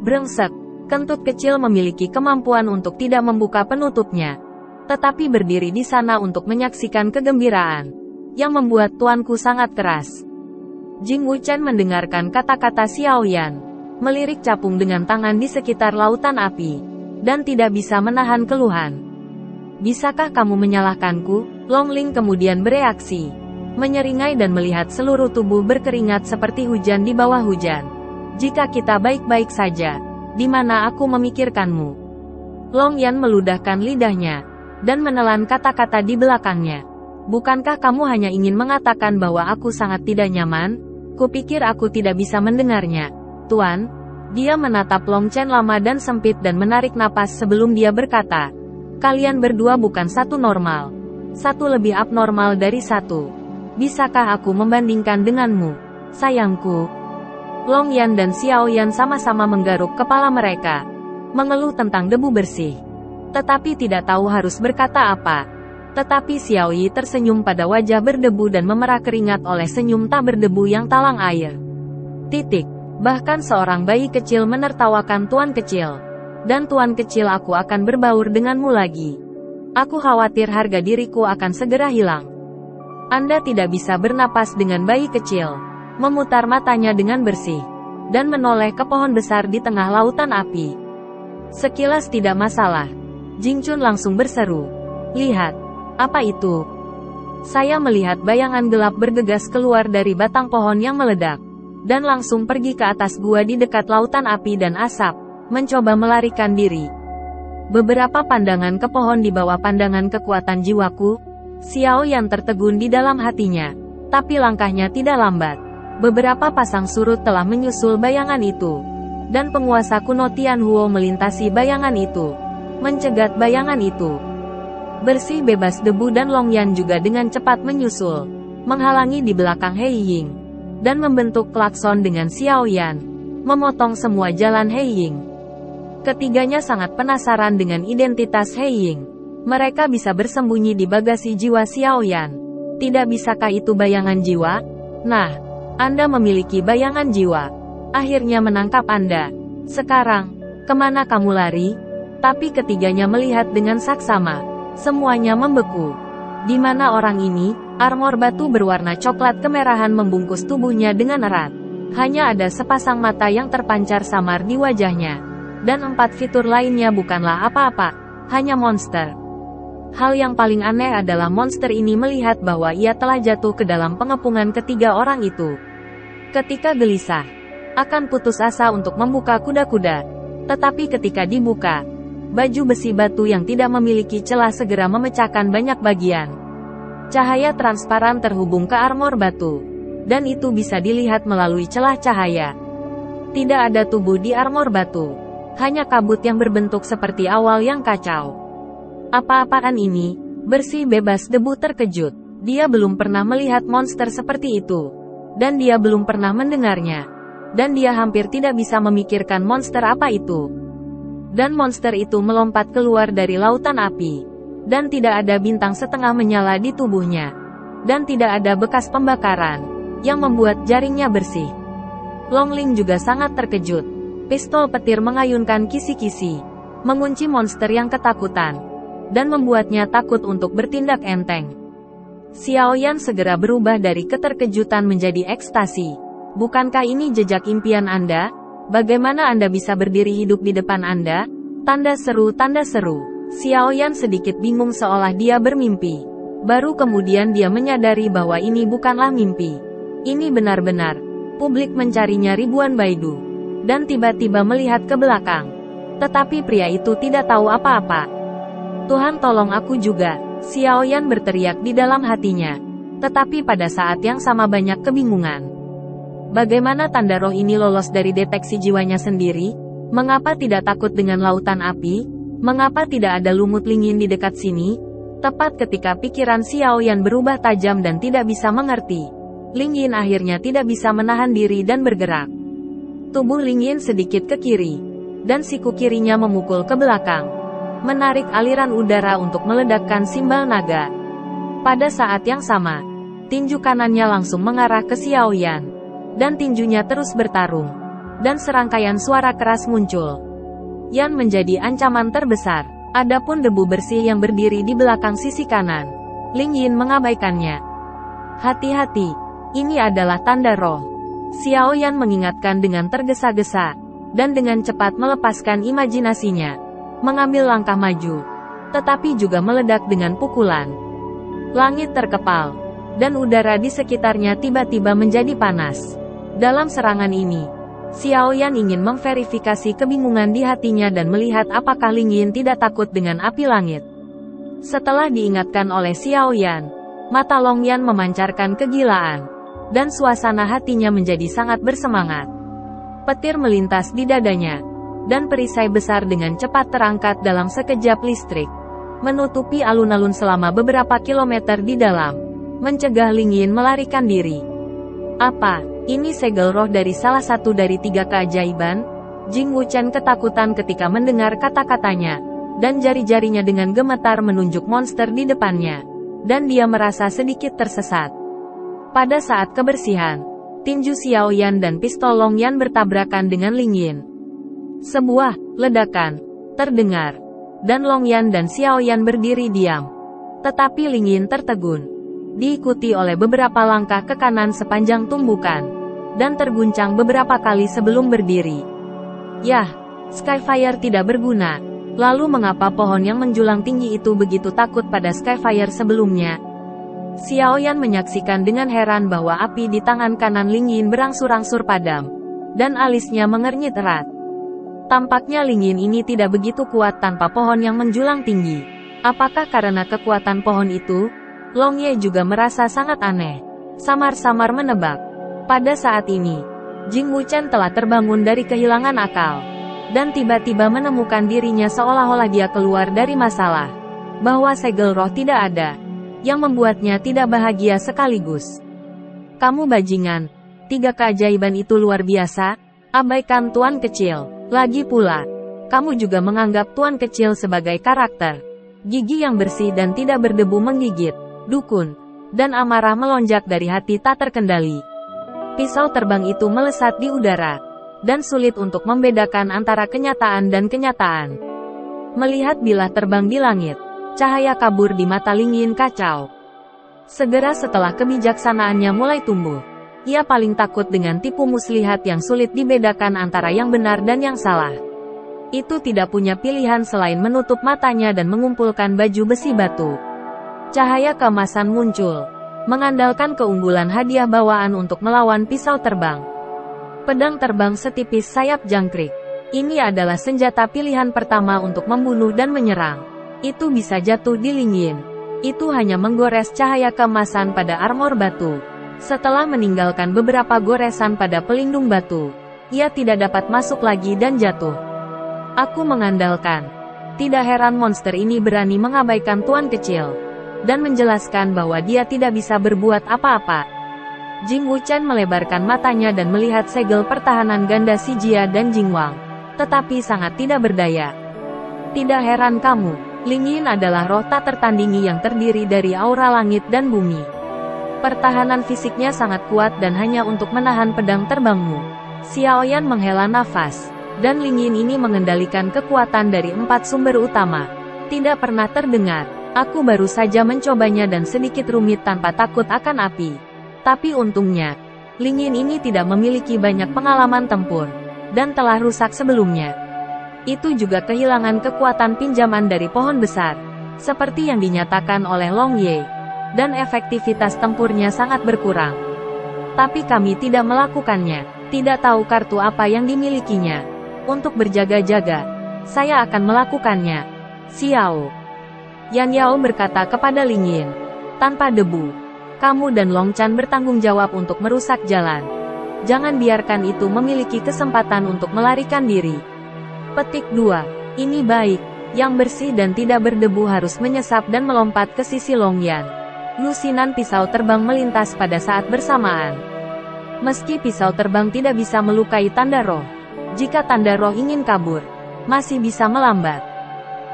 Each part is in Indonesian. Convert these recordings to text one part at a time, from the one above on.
Brengsek, kentut kecil memiliki kemampuan untuk tidak membuka penutupnya, tetapi berdiri di sana untuk menyaksikan kegembiraan, yang membuat tuanku sangat keras. Jing Wuchen mendengarkan kata-kata Xiao Yan, melirik capung dengan tangan di sekitar lautan api, dan tidak bisa menahan keluhan. Bisakah kamu menyalahkanku? Long Ling kemudian bereaksi, menyeringai dan melihat seluruh tubuh berkeringat seperti hujan di bawah hujan. Jika kita baik-baik saja, di mana aku memikirkanmu? Long Yan meludahkan lidahnya, dan menelan kata-kata di belakangnya. Bukankah kamu hanya ingin mengatakan bahwa aku sangat tidak nyaman? Kupikir aku tidak bisa mendengarnya. Tuan, dia menatap Long Chen lama dan sempit dan menarik napas sebelum dia berkata, kalian berdua bukan satu normal. Satu lebih abnormal dari satu. Bisakah aku membandingkan denganmu? Sayangku. Long Yan dan Xiao Yan sama-sama menggaruk kepala mereka, mengeluh tentang debu bersih, tetapi tidak tahu harus berkata apa. Tetapi Xiao Yi tersenyum pada wajah berdebu dan memerah keringat oleh senyum tak berdebu yang talang air. Bahkan seorang bayi kecil menertawakan tuan kecil. Dan tuan kecil, aku akan berbaur denganmu lagi. Aku khawatir harga diriku akan segera hilang. Anda tidak bisa bernapas dengan bayi kecil. Memutar matanya dengan bersih, dan menoleh ke pohon besar di tengah lautan api. Sekilas tidak masalah. Jing Chun langsung berseru. Lihat. Apa itu? Saya melihat bayangan gelap bergegas keluar dari batang pohon yang meledak, dan langsung pergi ke atas gua di dekat lautan api dan asap, mencoba melarikan diri. Beberapa pandangan ke pohon di bawah pandangan kekuatan jiwaku. Xiao Yan tertegun di dalam hatinya, tapi langkahnya tidak lambat. Beberapa pasang surut telah menyusul bayangan itu, dan penguasa kuno Tianhuo melintasi bayangan itu, mencegat bayangan itu. Bersih bebas debu dan Long Yan juga dengan cepat menyusul, menghalangi di belakang Hei Ying, dan membentuk klakson dengan Xiao Yan, memotong semua jalan Hei Ying. Ketiganya sangat penasaran dengan identitas Hei Ying. Mereka bisa bersembunyi di bagasi jiwa Xiao Yan. Tidak bisakah itu bayangan jiwa? Nah, Anda memiliki bayangan jiwa. Akhirnya menangkap Anda. Sekarang, kemana kamu lari? Tapi ketiganya melihat dengan saksama. Semuanya membeku. Di mana orang ini? Armor batu berwarna coklat kemerahan membungkus tubuhnya dengan erat. Hanya ada sepasang mata yang terpancar samar di wajahnya. Dan 4 fitur lainnya bukanlah apa-apa, hanya monster. Hal yang paling aneh adalah monster ini melihat bahwa ia telah jatuh ke dalam pengepungan ketiga orang itu. Ketika gelisah, akan putus asa untuk membuka kuda-kuda. Tetapi ketika dibuka, baju besi batu yang tidak memiliki celah segera memecahkan banyak bagian. Cahaya transparan terhubung ke armor batu, dan itu bisa dilihat melalui celah cahaya. Tidak ada tubuh di armor batu, hanya kabut yang berbentuk seperti awal yang kacau. Apa-apaan ini? Bersih bebas debu terkejut. Dia belum pernah melihat monster seperti itu. Dan dia belum pernah mendengarnya. Dan dia hampir tidak bisa memikirkan monster apa itu. Dan monster itu melompat keluar dari lautan api. Dan tidak ada bintang setengah menyala di tubuhnya. Dan tidak ada bekas pembakaran, yang membuat jaringnya bersih. Long Ling juga sangat terkejut. Pistol petir mengayunkan kisi-kisi, mengunci monster yang ketakutan, dan membuatnya takut untuk bertindak enteng. Xiao Yan segera berubah dari keterkejutan menjadi ekstasi. Bukankah ini jejak impian Anda? Bagaimana Anda bisa berdiri hidup di depan Anda? Tanda seru, tanda seru. Xiao Yan sedikit bingung seolah dia bermimpi. Baru kemudian dia menyadari bahwa ini bukanlah mimpi. Ini benar-benar. Publik mencarinya ribuan baidu. Dan tiba-tiba melihat ke belakang. Tetapi pria itu tidak tahu apa-apa. Tuhan tolong aku juga, Xiaoyan berteriak di dalam hatinya. Tetapi pada saat yang sama banyak kebingungan. Bagaimana tanda roh ini lolos dari deteksi jiwanya sendiri? Mengapa tidak takut dengan lautan api? Mengapa tidak ada lumut lingin di dekat sini? Tepat ketika pikiran Xiaoyan berubah tajam dan tidak bisa mengerti. Ling Yin akhirnya tidak bisa menahan diri dan bergerak. Tubuh Ling Yin sedikit ke kiri. Dan siku kirinya memukul ke belakang. Menarik aliran udara untuk meledakkan simbal naga. Pada saat yang sama, tinju kanannya langsung mengarah ke Xiaoyan. Dan tinjunya terus bertarung. Dan serangkaian suara keras muncul. Yan menjadi ancaman terbesar. Adapun debu bersih yang berdiri di belakang sisi kanan. Ling Yin mengabaikannya. Hati-hati, ini adalah tanda roh. Xiaoyan mengingatkan dengan tergesa-gesa. Dan dengan cepat melepaskan imajinasinya. Mengambil langkah maju. Tetapi juga meledak dengan pukulan. Langit terkepal. Dan udara di sekitarnya tiba-tiba menjadi panas. Dalam serangan ini, Xiaoyan ingin memverifikasi kebingungan di hatinya dan melihat apakah Ling Yin tidak takut dengan api langit. Setelah diingatkan oleh Xiaoyan, mata Long Yan memancarkan kegilaan. Dan suasana hatinya menjadi sangat bersemangat. Petir melintas di dadanya. Dan perisai besar dengan cepat terangkat dalam sekejap listrik. Menutupi alun-alun selama beberapa kilometer di dalam. Mencegah Ling Yin melarikan diri. Apa? Ini segel roh dari salah satu dari 3 keajaiban? Jing Wuchen ketakutan ketika mendengar kata-katanya. Dan jari-jarinya dengan gemetar menunjuk monster di depannya. Dan dia merasa sedikit tersesat. Pada saat kebersihan, tinju Xiaoyan dan pistol Long Yan bertabrakan dengan Ling Yin. Sebuah ledakan terdengar. Dan Long Yan dan Xiaoyan berdiri diam. Tetapi Ling Yin tertegun. Diikuti oleh beberapa langkah ke kanan sepanjang tumbukan. Dan terguncang beberapa kali sebelum berdiri. Yah, Skyfire tidak berguna. Lalu mengapa pohon yang menjulang tinggi itu begitu takut pada Skyfire sebelumnya? Xiaoyan menyaksikan dengan heran bahwa api di tangan kanan Ling Yin berangsur-angsur padam. Dan alisnya mengernyit erat. Tampaknya Ling Yin ini tidak begitu kuat tanpa pohon yang menjulang tinggi. Apakah karena kekuatan pohon itu? Long Ye juga merasa sangat aneh. Samar-samar menebak. Pada saat ini, Jing Wuchen telah terbangun dari kehilangan akal. Dan tiba-tiba menemukan dirinya seolah-olah dia keluar dari masalah. Bahwa segel roh tidak ada. Yang membuatnya tidak bahagia sekaligus. Kamu bajingan. 3 keajaiban itu luar biasa. Abaikan Tuan Kecil. Lagi pula, kamu juga menganggap Tuan Kecil sebagai karakter. Gigi yang bersih dan tidak berdebu menggigit. Dukun. Dan amarah melonjak dari hati tak terkendali. Pisau terbang itu melesat di udara. Dan sulit untuk membedakan antara kenyataan dan kenyataan. Melihat bilah terbang di langit. Cahaya kabur di mata Ling Yin kacau. Segera setelah kebijaksanaannya mulai tumbuh. Ia paling takut dengan tipu muslihat yang sulit dibedakan antara yang benar dan yang salah. Itu tidak punya pilihan selain menutup matanya dan mengumpulkan baju besi batu. Cahaya keemasan muncul. Mengandalkan keunggulan hadiah bawaan untuk melawan pisau terbang. Pedang terbang setipis sayap jangkrik. Ini adalah senjata pilihan pertama untuk membunuh dan menyerang. Itu bisa jatuh di Ling Yin. Itu hanya menggores cahaya keemasan pada armor batu. Setelah meninggalkan beberapa goresan pada pelindung batu, ia tidak dapat masuk lagi dan jatuh. Aku mengandalkan. Tidak heran monster ini berani mengabaikan Tuan Kecil. Dan menjelaskan bahwa dia tidak bisa berbuat apa-apa. Jing Wuchen melebarkan matanya dan melihat segel pertahanan ganda si Jia dan Jing Wang. Tetapi sangat tidak berdaya. Tidak heran kamu. Ling Yin adalah roh tak tertandingi yang terdiri dari aura langit dan bumi. Pertahanan fisiknya sangat kuat dan hanya untuk menahan pedang terbangmu. Xiaoyan menghela nafas. Dan Ling Yin ini mengendalikan kekuatan dari 4 sumber utama. Tidak pernah terdengar. Aku baru saja mencobanya dan sedikit rumit tanpa takut akan api. Tapi untungnya, Ling Yin ini tidak memiliki banyak pengalaman tempur. Dan telah rusak sebelumnya. Itu juga kehilangan kekuatan pinjaman dari pohon besar. Seperti yang dinyatakan oleh Long Ye. dan efektivitas tempurnya sangat berkurang. Tapi kami tidak melakukannya, tidak tahu kartu apa yang dimilikinya. Untuk berjaga-jaga, saya akan melakukannya. Xiao Yan Yao berkata kepada Ling Yin, tanpa debu. Kamu dan Long Chan bertanggung jawab untuk merusak jalan. Jangan biarkan itu memiliki kesempatan untuk melarikan diri. Petik 2. Ini baik. Yang bersih dan tidak berdebu harus menyesap dan melompat ke sisi Long Yan. Lusinan pisau terbang melintas pada saat bersamaan. Meski pisau terbang tidak bisa melukai tanda roh, jika tanda roh ingin kabur, masih bisa melambat.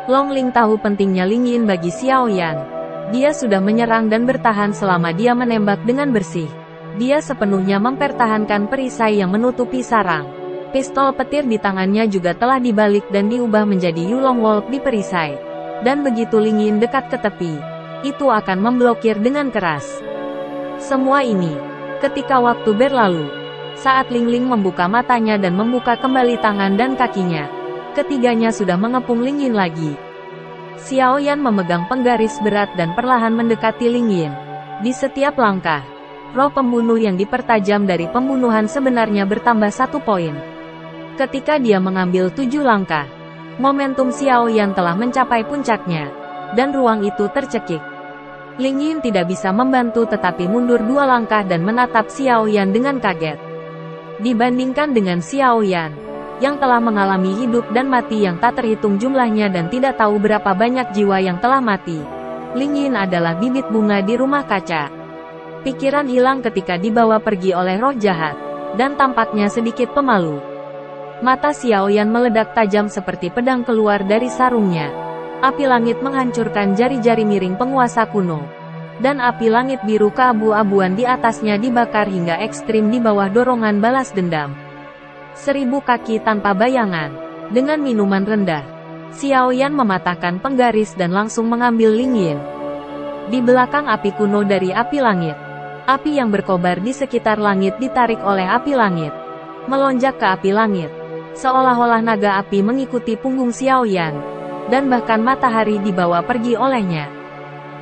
Long Ling tahu pentingnya Ling Yin bagi Xiao Yan. Dia sudah menyerang dan bertahan selama dia menembak dengan bersih. Dia sepenuhnya mempertahankan perisai yang menutupi sarang. Pistol petir di tangannya juga telah dibalik dan diubah menjadi Yulong Wolf di perisai. Dan begitu Ling Yin dekat ke tepi, itu akan memblokir dengan keras. Semua ini, ketika waktu berlalu, saat Ling Ling membuka matanya dan membuka kembali tangan dan kakinya, ketiganya sudah mengepung Ling Yin lagi. Xiao Yan memegang penggaris berat dan perlahan mendekati Ling Yin. Di setiap langkah, roh pembunuh yang dipertajam dari pembunuhan sebenarnya bertambah 1 poin. Ketika dia mengambil 7 langkah, momentum Xiao Yan telah mencapai puncaknya, dan ruang itu tercekik. Ling Yin tidak bisa membantu tetapi mundur 2 langkah dan menatap Xiao Yan dengan kaget. Dibandingkan dengan Xiao Yan, yang telah mengalami hidup dan mati yang tak terhitung jumlahnya dan tidak tahu berapa banyak jiwa yang telah mati, Ling Yin adalah bibit bunga di rumah kaca. Pikiran hilang ketika dibawa pergi oleh roh jahat, dan tampaknya sedikit pemalu. Mata Xiao Yan meledak tajam seperti pedang keluar dari sarungnya. Api langit menghancurkan jari-jari miring penguasa kuno. Dan api langit biru keabu-abuan di atasnya dibakar hingga ekstrim di bawah dorongan balas dendam. 1000 kaki tanpa bayangan. Dengan minuman rendah, Xiao Yan mematahkan penggaris dan langsung mengambil Ling Yin. Di belakang api kuno dari api langit, api yang berkobar di sekitar langit ditarik oleh api langit, melonjak ke api langit. Seolah-olah naga api mengikuti punggung Xiao Yan, dan bahkan matahari dibawa pergi olehnya.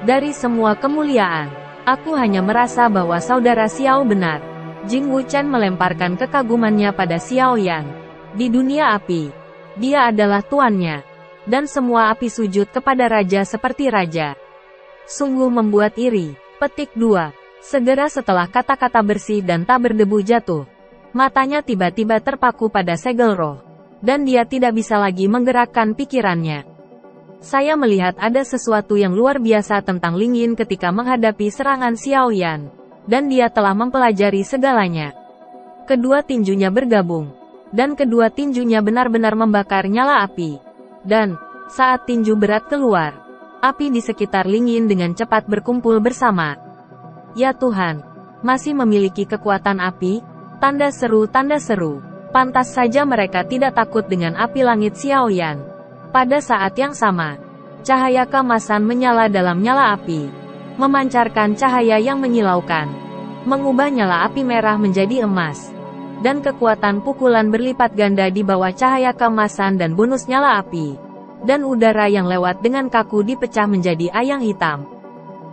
Dari semua kemuliaan, aku hanya merasa bahwa saudara Xiao benar. Jing Wuchen melemparkan kekagumannya pada Xiao Yan. Di dunia api, dia adalah tuannya, dan semua api sujud kepada raja seperti raja. Sungguh membuat iri. Petik 2. Segera setelah kata-kata bersih dan tak berdebu jatuh, matanya tiba-tiba terpaku pada segel roh, dan dia tidak bisa lagi menggerakkan pikirannya. Saya melihat ada sesuatu yang luar biasa tentang Ling Yin ketika menghadapi serangan Xiao Yan, dan dia telah mempelajari segalanya. Kedua tinjunya bergabung, dan kedua tinjunya benar-benar membakar nyala api. Dan, saat tinju berat keluar, api di sekitar Ling Yin dengan cepat berkumpul bersama. Ya Tuhan, masih memiliki kekuatan api? Tanda seru, tanda seru. Pantas saja mereka tidak takut dengan api langit Xiao Yan. Pada saat yang sama, cahaya keemasan menyala dalam nyala api, memancarkan cahaya yang menyilaukan, mengubah nyala api merah menjadi emas. Dan kekuatan pukulan berlipat ganda di bawah cahaya keemasan dan bonus nyala api. Dan udara yang lewat dengan kaku dipecah menjadi ayang hitam.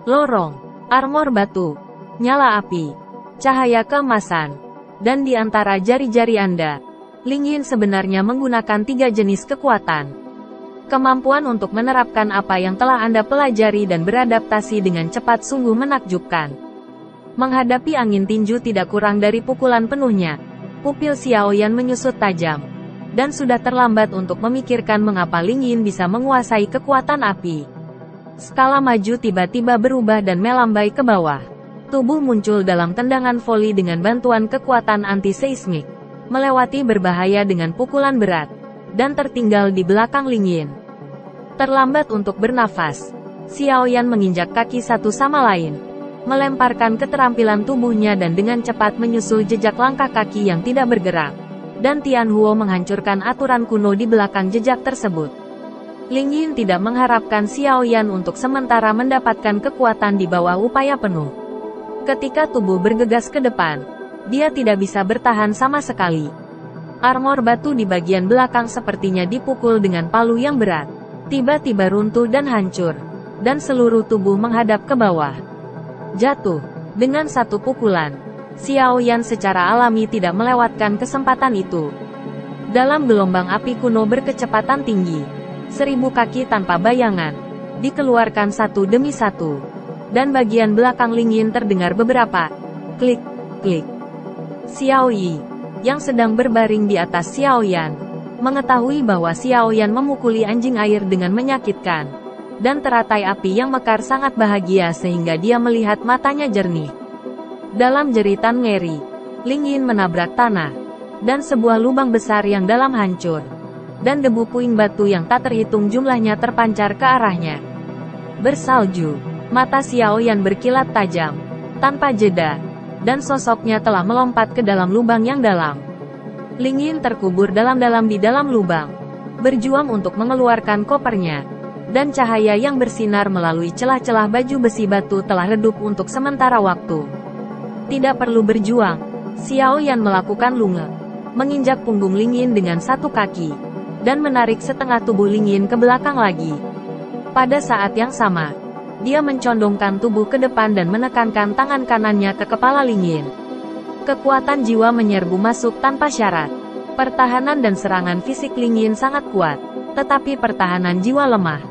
Lorong, armor batu, nyala api, cahaya keemasan. Dan di antara jari-jari Anda, Ling Yin sebenarnya menggunakan 3 jenis kekuatan. Kemampuan untuk menerapkan apa yang telah Anda pelajari dan beradaptasi dengan cepat sungguh menakjubkan. Menghadapi angin tinju tidak kurang dari pukulan penuhnya, pupil Xiao Yan menyusut tajam. Dan sudah terlambat untuk memikirkan mengapa Ling Yin bisa menguasai kekuatan api. Skala maju tiba-tiba berubah dan melambai ke bawah. Tubuh muncul dalam tendangan voli dengan bantuan kekuatan anti-seismik, melewati berbahaya dengan pukulan berat, dan tertinggal di belakang Ling Yin. Terlambat untuk bernafas, Xiao Yan menginjak kaki satu sama lain, melemparkan keterampilan tubuhnya dan dengan cepat menyusul jejak langkah kaki yang tidak bergerak. Dan Tian Huo menghancurkan aturan kuno di belakang jejak tersebut. Ling Yin tidak mengharapkan Xiao Yan untuk sementara mendapatkan kekuatan di bawah upaya penuh. Ketika tubuh bergegas ke depan, dia tidak bisa bertahan sama sekali. Armor batu di bagian belakang sepertinya dipukul dengan palu yang berat. Tiba-tiba runtuh dan hancur, dan seluruh tubuh menghadap ke bawah. Jatuh. Dengan satu pukulan, Xiao Yan secara alami tidak melewatkan kesempatan itu. Dalam gelombang api kuno berkecepatan tinggi, 1000 kaki tanpa bayangan, dikeluarkan satu demi satu. Dan bagian belakang Ling Yin terdengar beberapa klik, klik. Xiao Yi, yang sedang berbaring di atas Xiao Yan, mengetahui bahwa Xiao Yan memukuli anjing air dengan menyakitkan. Dan teratai api yang mekar sangat bahagia sehingga dia melihat matanya jernih. Dalam jeritan ngeri, Ling Yin menabrak tanah, dan sebuah lubang besar yang dalam hancur. Dan debu puing batu yang tak terhitung jumlahnya terpancar ke arahnya. Bersalju, mata Xiao Yan berkilat tajam, tanpa jeda, dan sosoknya telah melompat ke dalam lubang yang dalam. Ling Yin terkubur dalam-dalam di dalam lubang, berjuang untuk mengeluarkan kopernya. Dan cahaya yang bersinar melalui celah-celah baju besi batu telah redup untuk sementara waktu. Tidak perlu berjuang, Xiao Yan melakukan lunge, menginjak punggung Ling Yin dengan satu kaki, dan menarik setengah tubuh Ling Yin ke belakang lagi. Pada saat yang sama, dia mencondongkan tubuh ke depan dan menekankan tangan kanannya ke kepala Ling Yin. Kekuatan jiwa menyerbu masuk tanpa syarat. Pertahanan dan serangan fisik Ling Yin sangat kuat, tetapi pertahanan jiwa lemah.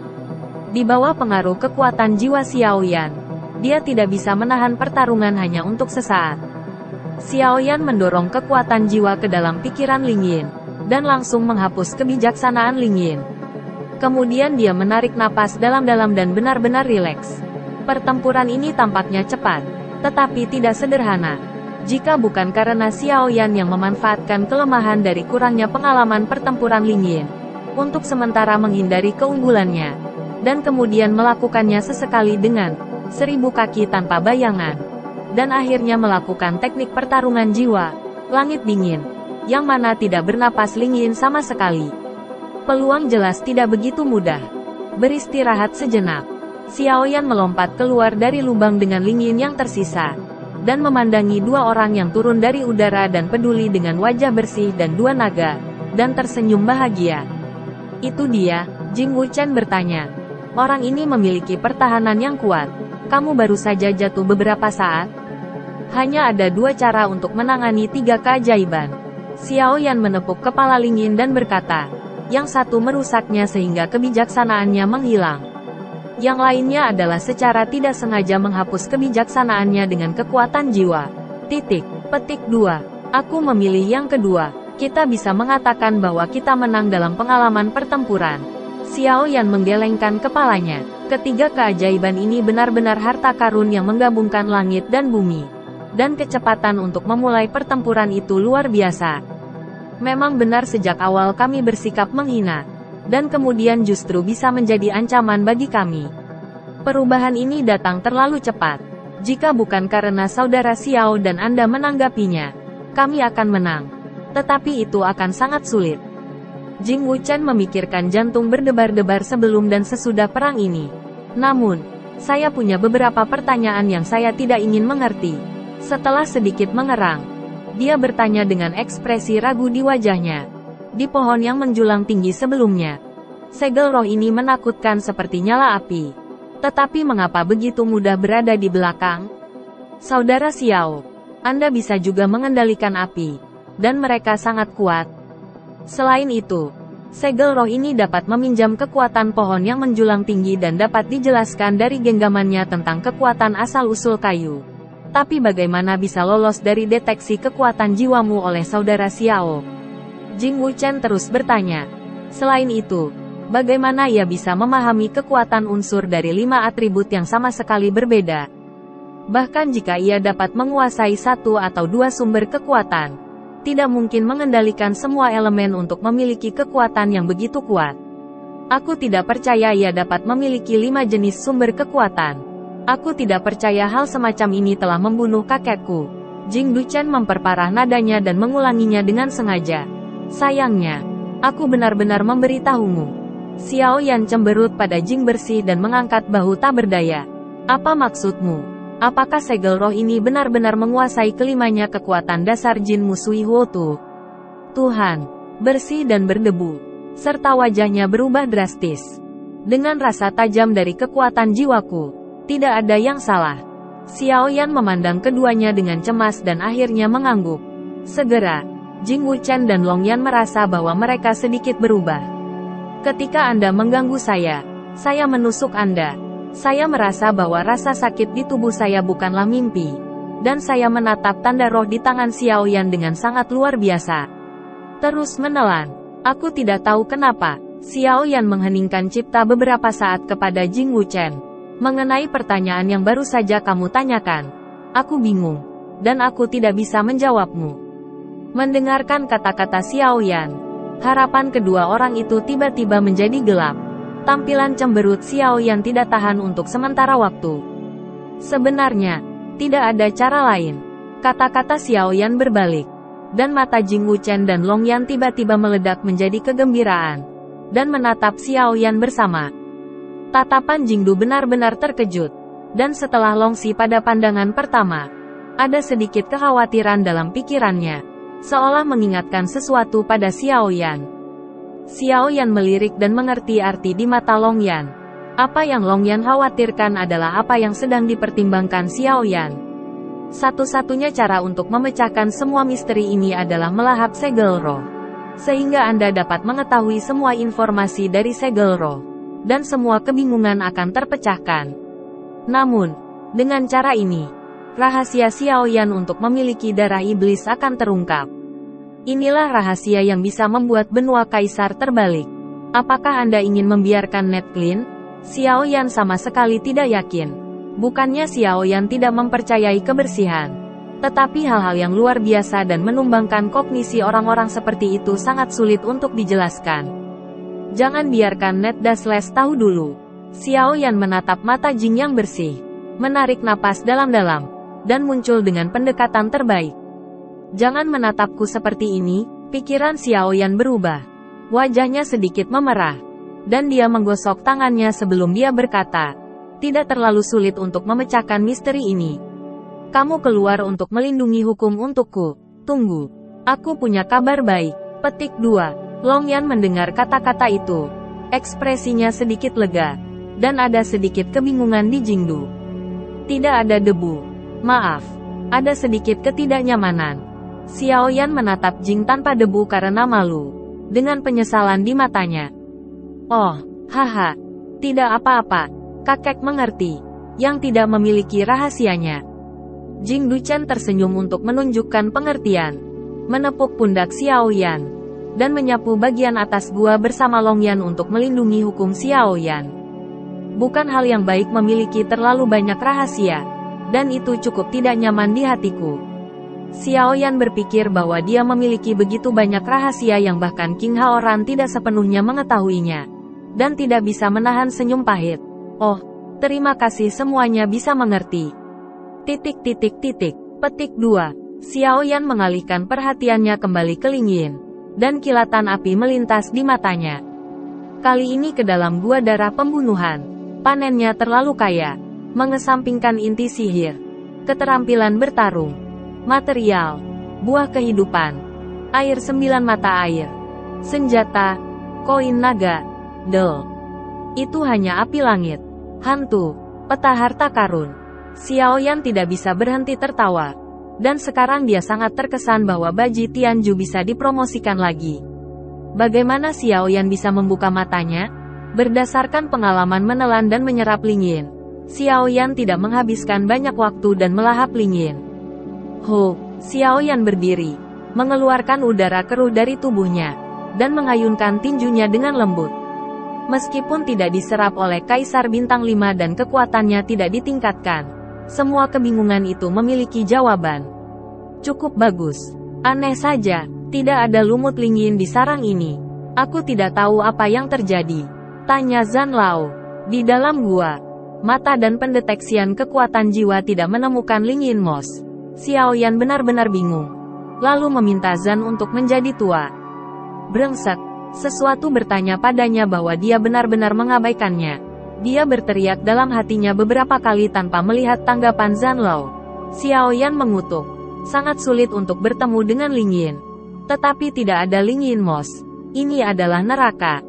Di bawah pengaruh kekuatan jiwa Xiao Yan, dia tidak bisa menahan pertarungan hanya untuk sesaat. Xiao Yan mendorong kekuatan jiwa ke dalam pikiran Ling Yin, dan langsung menghapus kebijaksanaan Ling Yin. Kemudian dia menarik napas dalam-dalam dan benar-benar rileks. Pertempuran ini tampaknya cepat, tetapi tidak sederhana. Jika bukan karena Xiao Yan yang memanfaatkan kelemahan dari kurangnya pengalaman pertempuran Ling Yin, untuk sementara menghindari keunggulannya, dan kemudian melakukannya sesekali dengan 1000 kaki tanpa bayangan, dan akhirnya melakukan teknik pertarungan jiwa, langit dingin, yang mana tidak bernapas Ling Yin sama sekali. Peluang jelas tidak begitu mudah. Beristirahat sejenak, Xiao Yan melompat keluar dari lubang dengan Ling Yin yang tersisa, dan memandangi dua orang yang turun dari udara dan peduli dengan wajah bersih dan dua naga, dan tersenyum bahagia. Itu dia, Jing Wuchen bertanya. Orang ini memiliki pertahanan yang kuat. Kamu baru saja jatuh beberapa saat. Hanya ada dua cara untuk menangani tiga keajaiban. Xiao Yan menepuk kepala Ling Yin dan berkata, yang satu merusaknya sehingga kebijaksanaannya menghilang. Yang lainnya adalah secara tidak sengaja menghapus kebijaksanaannya dengan kekuatan jiwa. Petik 2. Aku memilih yang kedua. Kita bisa mengatakan bahwa kita menang dalam pengalaman pertempuran. Xiao Yan menggelengkan kepalanya. Ketiga keajaiban ini benar-benar harta karun yang menggabungkan langit dan bumi. Dan kecepatan untuk memulai pertempuran itu luar biasa. Memang benar sejak awal kami bersikap menghina. Dan kemudian justru bisa menjadi ancaman bagi kami. Perubahan ini datang terlalu cepat. Jika bukan karena saudara Xiao dan Anda menanggapinya, kami akan menang. Tetapi itu akan sangat sulit. Jing Wuchen memikirkan jantung berdebar-debar sebelum dan sesudah perang ini. Namun, saya punya beberapa pertanyaan yang saya tidak ingin mengerti. Setelah sedikit mengerang, dia bertanya dengan ekspresi ragu di wajahnya. Di pohon yang menjulang tinggi sebelumnya, segel roh ini menakutkan seperti nyala api. Tetapi mengapa begitu mudah berada di belakang? Saudara Xiao, Anda bisa juga mengendalikan api, dan mereka sangat kuat. Selain itu, segel roh ini dapat meminjam kekuatan pohon yang menjulang tinggi dan dapat dijelaskan dari genggamannya tentang kekuatan asal-usul kayu. Tapi bagaimana bisa lolos dari deteksi kekuatan jiwamu oleh saudara Xiao? Jing Wuchen terus bertanya. Selain itu, bagaimana ia bisa memahami kekuatan unsur dari 5 atribut yang sama sekali berbeda? Bahkan jika ia dapat menguasai satu atau dua sumber kekuatan, tidak mungkin mengendalikan semua elemen untuk memiliki kekuatan yang begitu kuat. Aku tidak percaya ia dapat memiliki 5 jenis sumber kekuatan. Aku tidak percaya hal semacam ini telah membunuh kakekku. Jing Duchen memperparah nadanya dan mengulanginya dengan sengaja. Sayangnya, aku benar-benar memberitahumu. Xiao Yan cemberut pada Jing bersih dan mengangkat bahu tak berdaya. Apa maksudmu? Apakah segel roh ini benar-benar menguasai kelimanya kekuatan dasar Jin Musui Huotu? Tuhan, bersih dan berdebu, serta wajahnya berubah drastis. Dengan rasa tajam dari kekuatan jiwaku, tidak ada yang salah. Xiao Yan memandang keduanya dengan cemas dan akhirnya mengangguk. Segera, Jing Wuchen dan Long Yan merasa bahwa mereka sedikit berubah. Ketika Anda mengganggu saya menusuk Anda. Saya merasa bahwa rasa sakit di tubuh saya bukanlah mimpi. Dan saya menatap tanda roh di tangan Xiao Yan dengan sangat luar biasa. Terus menelan. Aku tidak tahu kenapa. Xiao Yan mengheningkan cipta beberapa saat kepada Jing Wuchen. Mengenai pertanyaan yang baru saja kamu tanyakan. Aku bingung. Dan aku tidak bisa menjawabmu. Mendengarkan kata-kata Xiao Yan, harapan kedua orang itu tiba-tiba menjadi gelap. Tampilan cemberut Xiao Yan tidak tahan untuk sementara waktu. Sebenarnya, tidak ada cara lain. Kata-kata Xiao Yan berbalik. Dan mata Jing Wuchen dan Long Yan tiba-tiba meledak menjadi kegembiraan. Dan menatap Xiao Yan bersama. Tatapan Jingdu benar-benar terkejut. Dan setelah Longxi pada pandangan pertama, ada sedikit kekhawatiran dalam pikirannya. Seolah mengingatkan sesuatu pada Xiao Yan. Xiao Yan melirik dan mengerti arti di mata Long Yan. Apa yang Long Yan khawatirkan adalah apa yang sedang dipertimbangkan Xiao Yan. Satu-satunya cara untuk memecahkan semua misteri ini adalah melahap segel roh. Sehingga Anda dapat mengetahui semua informasi dari segel roh. Dan semua kebingungan akan terpecahkan. Namun, dengan cara ini, rahasia Xiao Yan untuk memiliki darah iblis akan terungkap. Inilah rahasia yang bisa membuat benua kaisar terbalik. Apakah Anda ingin membiarkan Net Clean? Xiao Yan sama sekali tidak yakin. Bukannya Xiao Yan tidak mempercayai kebersihan. Tetapi hal-hal yang luar biasa dan menumbangkan kognisi orang-orang seperti itu sangat sulit untuk dijelaskan. Jangan biarkan Net Dasles tahu dulu. Xiao Yan menatap mata Jing yang bersih. Menarik napas dalam-dalam. Dan muncul dengan pendekatan terbaik. Jangan menatapku seperti ini, pikiran Xiao Yan berubah. Wajahnya sedikit memerah. Dan dia menggosok tangannya sebelum dia berkata, tidak terlalu sulit untuk memecahkan misteri ini. Kamu keluar untuk melindungi hukum untukku. Tunggu. Aku punya kabar baik. Petik 2. Long Yan mendengar kata-kata itu. Ekspresinya sedikit lega. Dan ada sedikit kebingungan di Jingdu. Tidak ada debu. Maaf. Ada sedikit ketidaknyamanan. Xiao Yan menatap Jing tanpa debu karena malu. Dengan penyesalan di matanya. Oh, haha. Tidak apa-apa. Kakek mengerti. Yang tidak memiliki rahasianya. Jing Duchen tersenyum untuk menunjukkan pengertian. Menepuk pundak Xiao Yan. Dan menyapu bagian atas gua bersama Long Yan untuk melindungi hukum Xiao Yan. Bukan hal yang baik memiliki terlalu banyak rahasia. Dan itu cukup tidak nyaman di hatiku. Xiao Yan berpikir bahwa dia memiliki begitu banyak rahasia yang bahkan King Haoran tidak sepenuhnya mengetahuinya. Dan tidak bisa menahan senyum pahit. Oh, terima kasih semuanya bisa mengerti. Petik 2. Xiao Yan mengalihkan perhatiannya kembali ke Ling Yin. Dan kilatan api melintas di matanya. Kali ini ke dalam gua darah pembunuhan. Panennya terlalu kaya. Mengesampingkan inti sihir. Keterampilan bertarung. Material. Buah kehidupan. Air 9 mata air. Senjata. Koin naga. Del. Itu hanya api langit. Hantu. Peta harta karun. Xiao Yan tidak bisa berhenti tertawa. Dan sekarang dia sangat terkesan bahwa Baji Tianju bisa dipromosikan lagi. Bagaimana Xiao Yan bisa membuka matanya? Berdasarkan pengalaman menelan dan menyerap Ling Yin, Xiao Yan tidak menghabiskan banyak waktu dan melahap Ling Yin. Ho, Xiao Yan berdiri, mengeluarkan udara keruh dari tubuhnya, dan mengayunkan tinjunya dengan lembut. Meskipun tidak diserap oleh Kaisar Bintang 5 dan kekuatannya tidak ditingkatkan, semua kebingungan itu memiliki jawaban. Cukup bagus. Aneh saja, tidak ada lumut Ling Yin di sarang ini. Aku tidak tahu apa yang terjadi. Tanya Zhan Lao. Di dalam gua, mata dan pendeteksian kekuatan jiwa tidak menemukan Ling Yin Mos. Xiao Yan benar-benar bingung. Lalu meminta Zhan untuk menjadi tua. Brengsek. Sesuatu bertanya padanya bahwa dia benar-benar mengabaikannya. Dia berteriak dalam hatinya beberapa kali tanpa melihat tanggapan Zhan Lao. Xiao Yan mengutuk. Sangat sulit untuk bertemu dengan Ling Yin. Tetapi tidak ada Ling Yin Mos. Ini adalah neraka.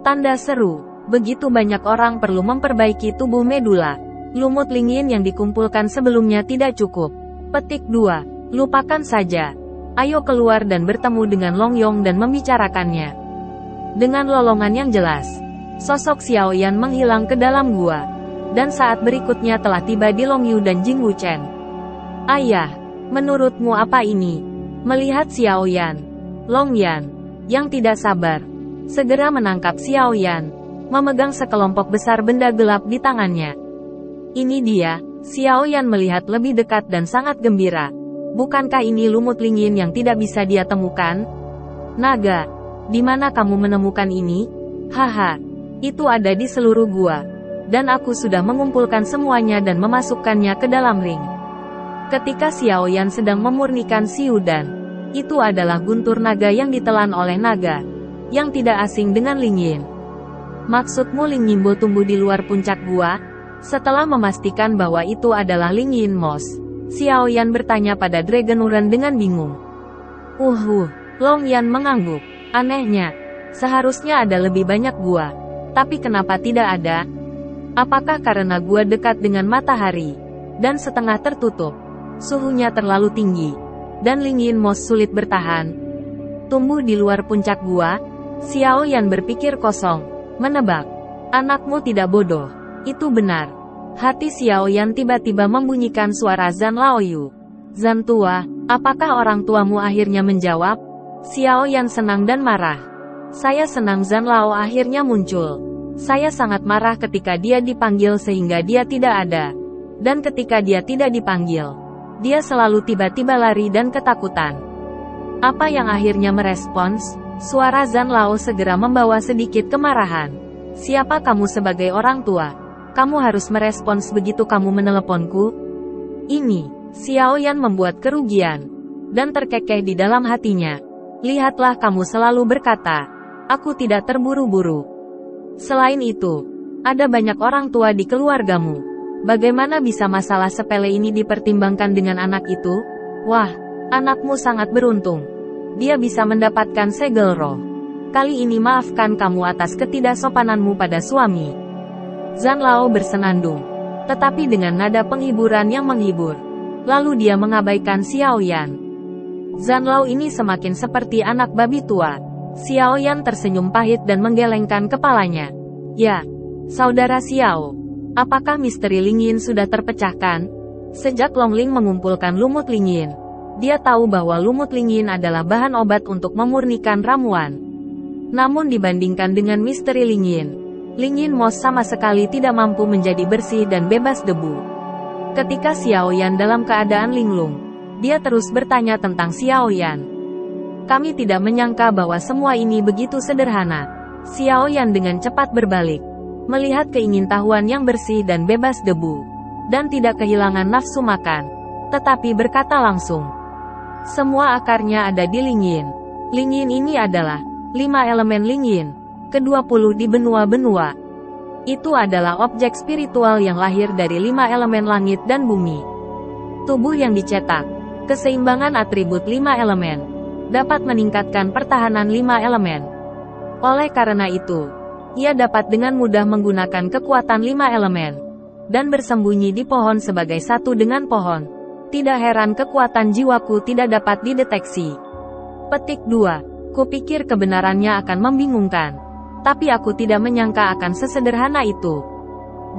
Tanda seru. Begitu banyak orang perlu memperbaiki tubuh medula. Lumut Lingyin yang dikumpulkan sebelumnya tidak cukup. Petik 2. Lupakan saja. Ayo keluar dan bertemu dengan Long Yong dan membicarakannya. Dengan lolongan yang jelas, sosok Xiao Yan menghilang ke dalam gua. Dan saat berikutnya telah tiba di Long Yu dan Jing Wuchen. Ayah, menurutmu apa ini? Melihat Xiao Yan, Long Yan, yang tidak sabar, segera menangkap Xiao Yan, memegang sekelompok besar benda gelap di tangannya. Ini dia, Xiao Yan melihat lebih dekat dan sangat gembira. Bukankah ini lumut Lingyin yang tidak bisa dia temukan? Naga, di mana kamu menemukan ini? Haha, itu ada di seluruh gua. Dan aku sudah mengumpulkan semuanya dan memasukkannya ke dalam ring. Ketika Xiao Yan sedang memurnikan Xiudan, itu adalah guntur naga yang ditelan oleh naga, yang tidak asing dengan Lingyin. Maksudmu Lingyimbo tumbuh di luar puncak gua? Setelah memastikan bahwa itu adalah Lingyin Moss, Xiao Yan bertanya pada Dragon Uran dengan bingung. Long Yan mengangguk. Anehnya, seharusnya ada lebih banyak gua. Tapi kenapa tidak ada? Apakah karena gua dekat dengan matahari, dan setengah tertutup, suhunya terlalu tinggi, dan Lingyin Moss sulit bertahan? Tumbuh di luar puncak gua? Xiao Yan berpikir kosong, menebak. Anakmu tidak bodoh, itu benar. Hati Xiao Yan tiba-tiba membunyikan suara Zan Laoyu. Zan tua, apakah orang tuamu akhirnya menjawab? Xiao Yan senang dan marah. Saya senang Zan Lao akhirnya muncul. Saya sangat marah ketika dia dipanggil sehingga dia tidak ada. Dan ketika dia tidak dipanggil, dia selalu tiba-tiba lari dan ketakutan. Apa yang akhirnya merespons? Suara Zan Lao segera membawa sedikit kemarahan. Siapa kamu sebagai orang tua? Kamu harus merespons begitu kamu meneleponku? Ini, Xiao Yan membuat kerugian. Dan terkekeh di dalam hatinya. Lihatlah kamu selalu berkata, aku tidak terburu-buru. Selain itu, ada banyak orang tua di keluargamu. Bagaimana bisa masalah sepele ini dipertimbangkan dengan anak itu? Wah, anakmu sangat beruntung. Dia bisa mendapatkan segel roh. Kali ini maafkan kamu atas ketidaksopananmu pada suami. Zan Lao bersenandung, tetapi dengan nada penghiburan yang menghibur. Lalu dia mengabaikan Xiao Yan. Zan Lao ini semakin seperti anak babi tua. Xiao Yan tersenyum pahit dan menggelengkan kepalanya. Ya, saudara Xiao. Apakah misteri Lingyin sudah terpecahkan? Sejak Long Ling mengumpulkan lumut Lingyin, dia tahu bahwa lumut Lingyin adalah bahan obat untuk memurnikan ramuan. Namun dibandingkan dengan misteri Lingyin, Lingyin Moss sama sekali tidak mampu menjadi bersih dan bebas debu. Ketika Xiao Yan dalam keadaan linglung, dia terus bertanya tentang Xiao Yan. Kami tidak menyangka bahwa semua ini begitu sederhana. Xiao Yan dengan cepat berbalik, melihat keingintahuan yang bersih dan bebas debu, dan tidak kehilangan nafsu makan, tetapi berkata langsung. Semua akarnya ada di Lingyin. Lingyin ini adalah 5 elemen Lingyin, ke-20 di benua-benua. Itu adalah objek spiritual yang lahir dari 5 elemen langit dan bumi. Tubuh yang dicetak, keseimbangan atribut 5 elemen, dapat meningkatkan pertahanan 5 elemen. Oleh karena itu, ia dapat dengan mudah menggunakan kekuatan 5 elemen, dan bersembunyi di pohon sebagai satu dengan pohon. Tidak heran kekuatan jiwaku tidak dapat dideteksi. Petik 2. Kupikir kebenarannya akan membingungkan. Tapi aku tidak menyangka akan sesederhana itu.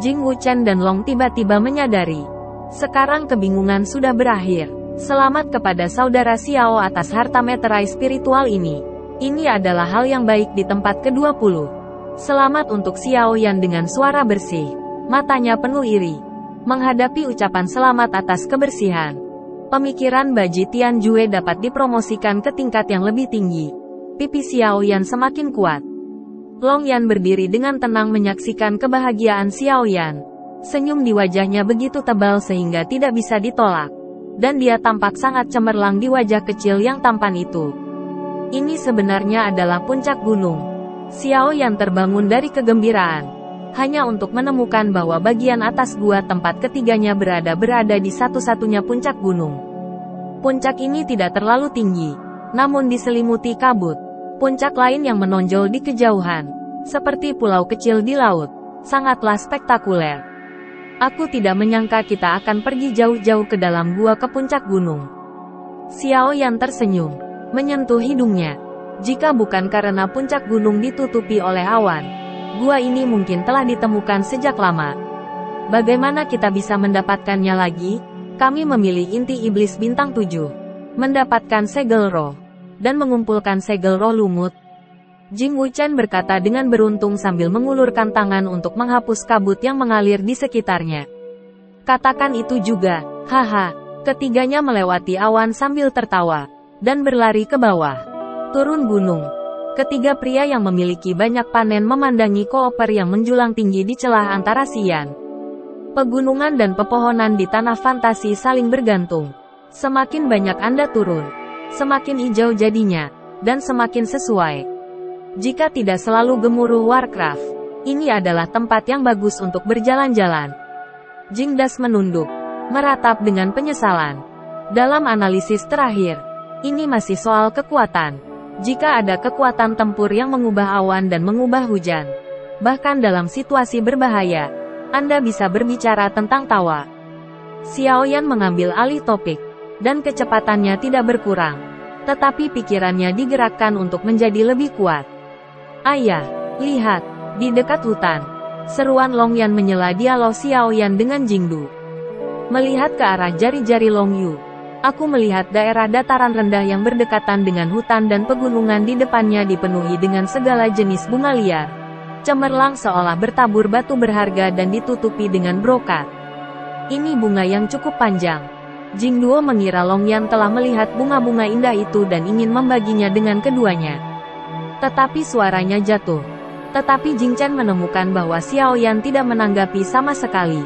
Jing Wuchen dan Long tiba-tiba menyadari. Sekarang kebingungan sudah berakhir. Selamat kepada saudara Xiao atas harta meterai spiritual ini. Ini adalah hal yang baik di tempat ke-20. Selamat untuk Xiao Yan dengan suara bersih. Matanya penuh iri. Menghadapi ucapan selamat atas kebersihan. Pemikiran Baji Tianjue dapat dipromosikan ke tingkat yang lebih tinggi. Pipi Xiao Yan semakin kuat. Long Yan berdiri dengan tenang menyaksikan kebahagiaan Xiao Yan. Senyum di wajahnya begitu tebal sehingga tidak bisa ditolak. Dan dia tampak sangat cemerlang di wajah kecil yang tampan itu. Ini sebenarnya adalah puncak gunung. Xiao Yan terbangun dari kegembiraan. Hanya untuk menemukan bahwa bagian atas gua tempat ketiganya berada di satu-satunya puncak gunung. Puncak ini tidak terlalu tinggi, namun diselimuti kabut. Puncak lain yang menonjol di kejauhan, seperti pulau kecil di laut, sangatlah spektakuler. Aku tidak menyangka kita akan pergi jauh-jauh ke dalam gua ke puncak gunung. Xiao Yan tersenyum, menyentuh hidungnya. Jika bukan karena puncak gunung ditutupi oleh awan, gua ini mungkin telah ditemukan sejak lama. Bagaimana kita bisa mendapatkannya lagi? Kami memilih inti iblis bintang 7, mendapatkan segel roh, dan mengumpulkan segel roh lumut. Jing Wuchen berkata dengan beruntung sambil mengulurkan tangan untuk menghapus kabut yang mengalir di sekitarnya. Katakan itu juga, haha. Ketiganya melewati awan sambil tertawa, dan berlari ke bawah. Turun gunung. Ketiga pria yang memiliki banyak panen memandangi koper yang menjulang tinggi di celah antara Xian. Pegunungan dan pepohonan di tanah fantasi saling bergantung. Semakin banyak Anda turun, semakin hijau jadinya, dan semakin sesuai. Jika tidak selalu gemuruh Warcraft, ini adalah tempat yang bagus untuk berjalan-jalan. Jingdas menunduk, meratap dengan penyesalan. Dalam analisis terakhir, ini masih soal kekuatan. Jika ada kekuatan tempur yang mengubah awan dan mengubah hujan, bahkan dalam situasi berbahaya, Anda bisa berbicara tentang tawa. Xiao Yan mengambil alih topik, dan kecepatannya tidak berkurang. Tetapi pikirannya digerakkan untuk menjadi lebih kuat. Ayah, lihat, di dekat hutan. Seruan Long Yan menyela dialog Xiao Yan dengan Jingdu. Melihat ke arah jari-jari Long Yu, aku melihat daerah dataran rendah yang berdekatan dengan hutan dan pegunungan di depannya dipenuhi dengan segala jenis bunga liar. Cemerlang seolah bertabur batu berharga dan ditutupi dengan brokat. Ini bunga yang cukup panjang. Jingduo mengira Long Yan telah melihat bunga-bunga indah itu dan ingin membaginya dengan keduanya. Tetapi suaranya jatuh. Tetapi Jing Chen menemukan bahwa Xiao Yan tidak menanggapi sama sekali.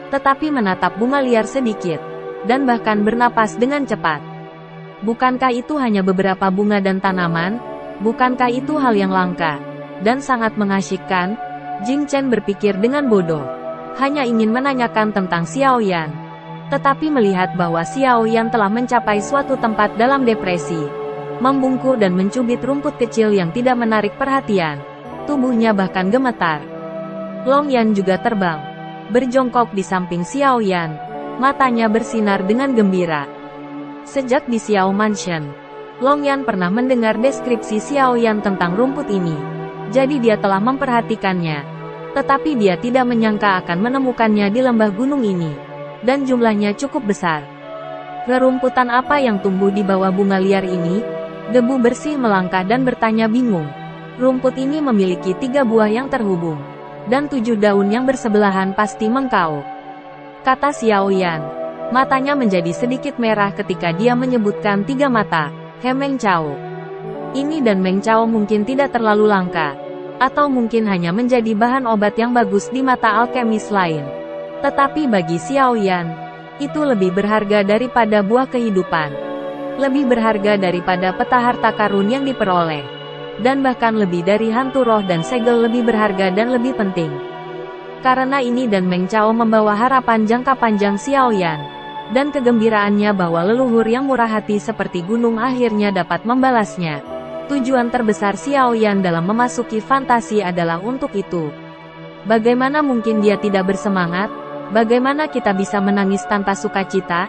Tetapi menatap bunga liar sedikit. Dan bahkan bernapas dengan cepat. Bukankah itu hanya beberapa bunga dan tanaman? Bukankah itu hal yang langka dan sangat mengasyikkan? Jing Chen berpikir dengan bodoh. Hanya ingin menanyakan tentang Xiao Yan. Tetapi melihat bahwa Xiao Yan telah mencapai suatu tempat dalam depresi, membungkuk dan mencubit rumput kecil yang tidak menarik perhatian. Tubuhnya bahkan gemetar. Long Yan juga terbang, berjongkok di samping Xiao Yan. Matanya bersinar dengan gembira. Sejak di Xiao Mansion, Long Yan pernah mendengar deskripsi Xiao Yan tentang rumput ini. Jadi dia telah memperhatikannya. Tetapi dia tidak menyangka akan menemukannya di lembah gunung ini. Dan jumlahnya cukup besar. Rerumputan apa yang tumbuh di bawah bunga liar ini? Debu bersih melangkah dan bertanya bingung. Rumput ini memiliki 3 buah yang terhubung. Dan 7 daun yang bersebelahan pasti mengkau. Kata Xiao Yan. Matanya menjadi sedikit merah ketika dia menyebutkan 3 mata. Meng Chao. Ini dan Meng Chao mungkin tidak terlalu langka. Atau mungkin hanya menjadi bahan obat yang bagus di mata alkemis lain. Tetapi bagi Xiao Yan, itu lebih berharga daripada buah kehidupan. Lebih berharga daripada peta harta karun yang diperoleh. Dan bahkan lebih dari hantu roh dan segel lebih berharga dan lebih penting. Karena ini dan Meng Chao membawa harapan jangka panjang Xiao Yan. Dan kegembiraannya bahwa leluhur yang murah hati seperti gunung akhirnya dapat membalasnya. Tujuan terbesar Xiao Yan dalam memasuki fantasi adalah untuk itu. Bagaimana mungkin dia tidak bersemangat? Bagaimana kita bisa menangis tanpa sukacita?